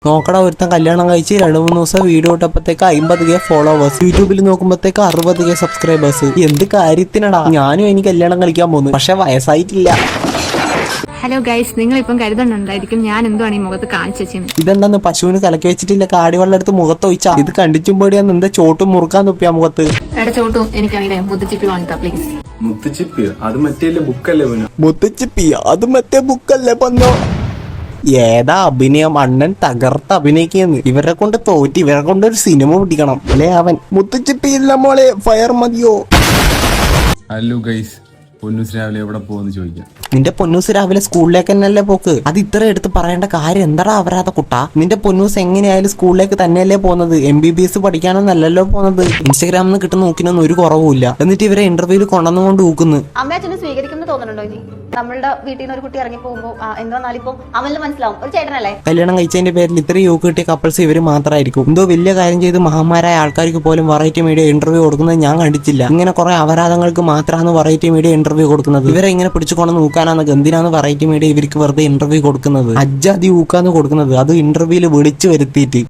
നോക്കടാ, ഒരുത്തൻ കല്യാണം കഴിച്ച് 2-3 ദിവസം വീഡിയോ ഇട്ടപ്പോഴത്തേക്ക് 50K ഫോളോവേഴ്സ്, യൂട്യൂബിൽ നോക്കുമ്പോഴത്തേക്ക് 60K സബ്സ്ക്രൈബേഴ്സ്. എന്ത് കാര്യത്തിനടാ? ഞാനും എനിക്ക് കല്യാണം കളിക്കാൻ പോകുന്നു, പക്ഷെ വയസ്സായിട്ടില്ല. ഹലോ ഗൈസ്, നിങ്ങൾ ഇപ്പം കരുതുന്നുണ്ടായിരിക്കും ഞാൻ എന്തുവാണ് ഈ മുഖത്ത് കാണിച്ചു വെച്ചത്. ഇതെന്താന്ന് പശുവിന് കലക്കി വെച്ചിട്ടില്ല കാടിവെള്ളം എടുത്ത് മുഖത്ത് ഒഴിച്ചാ? ഇത് കണ്ടിച്ചുമ്പോടിയാന്ന് എന്താ ചോട്ടും മുറുക്കാൻ തുപ്പിയാ മുഖത്ത്? ചോട്ടും എനിക്കറിയില്ലേ, മുത്തച്ചിപ്പി വാങ്ങിത്താ പ്ലീസ്. മുത്തുച്ചിപ്പി അത് മറ്റേ ബുക്കല്ലേ പൊന്നു? മുത്തച്ചിപ്പി അത് മറ്റേ ബുക്കല്ലേ പൊന്നോ? ഏതാ അഭിനയം, അണ്ണൻ തകർത്ത് അഭിനയിക്കുന്നു. ഇവരെ കൊണ്ട് തോറ്റി, ഇവരെ കൊണ്ട് ഒരു സിനിമ പിടിക്കണം അല്ലേ അവൻ. മുത്തച്ചിപ്പിയില്ല മോളെ, ഫയർ മതിയോ? ഹലോ ഗൈസ്, പൊന്നൂസ് രാവിലെ എവിടെ പോകുന്നു ചോദിക്കാം. നിന്റെ പൊന്നൂസ് രാവിലെ സ്കൂളിലേക്ക് തന്നെയല്ലേ പോക്ക്? അത് ഇത്ര എടുത്ത് പറയേണ്ട കാര്യം എന്താടാ അവരാതെ കുട്ടാ? നിന്റെ പൊന്നൂസ് എങ്ങനെയായാലും സ്കൂളിലേക്ക് തന്നെയല്ലേ പോകുന്നത്, MBBS പഠിക്കാനൊന്നല്ലല്ലോ പോകുന്നത്. ഇൻസ്റ്റാഗ്രാമിൽ നിന്ന് കിട്ടുന്ന നോക്കിനൊന്നും ഒരു കുറവുമില്ല. എന്നിട്ട് ഇവരെ ഇന്റർവ്യൂവിൽ കൊണ്ടുവന്നുകൊണ്ട് ഊക്കുന്നു. അമ്മയച്ഛനെ സ്വീകരിക്കുന്നു തോന്നുന്നുണ്ടോ? ഇനി നമ്മളുടെ വീട്ടിൽ നിന്ന് ഒരു കുട്ടി ഇറങ്ങി പോകുമ്പോ എന്താന്നാലിപ്പം അവന് മനസ്സിലാവും, ഒരു ചേട്ടനല്ലേ. കല്യാണം കഴിച്ചതിന്റെ പേരിൽ ഇത്രയും യൂക്ക് കിട്ടിയ കപ്പിൾസ് ഇവര് മാത്രമായിരിക്കും. എന്തോ വലിയ കാര്യം ചെയ്ത് മഹാന്മാരായ ആൾക്കാർക്ക് പോലും വെറൈറ്റി മീഡിയ ഇന്റർവ്യൂ കൊടുക്കുന്നത് ഞാൻ കണ്ടിട്ടില്ല. ഇങ്ങനെ കുറെ അപരാധങ്ങൾക്ക് മാത്രമാണ് വെറൈറ്റി മീഡിയ ഇന്റർവ്യൂ കൊടുക്കുന്നത്. ഇവരെ ഇങ്ങനെ പിടിച്ചുകൊണ്ട് നോക്കാനാണ് എന്തിനാണ് വെറൈറ്റി മീഡിയ ഇവർക്ക് വെറുതെ ഇന്റർവ്യൂ കൊടുക്കുന്നത്? അജ്ജാതി ഊക്കാന്ന് കൊടുക്കുന്നത്, അത് ഇന്റർവ്യൂവിൽ വിളിച്ചു വരുത്തിയിട്ട്.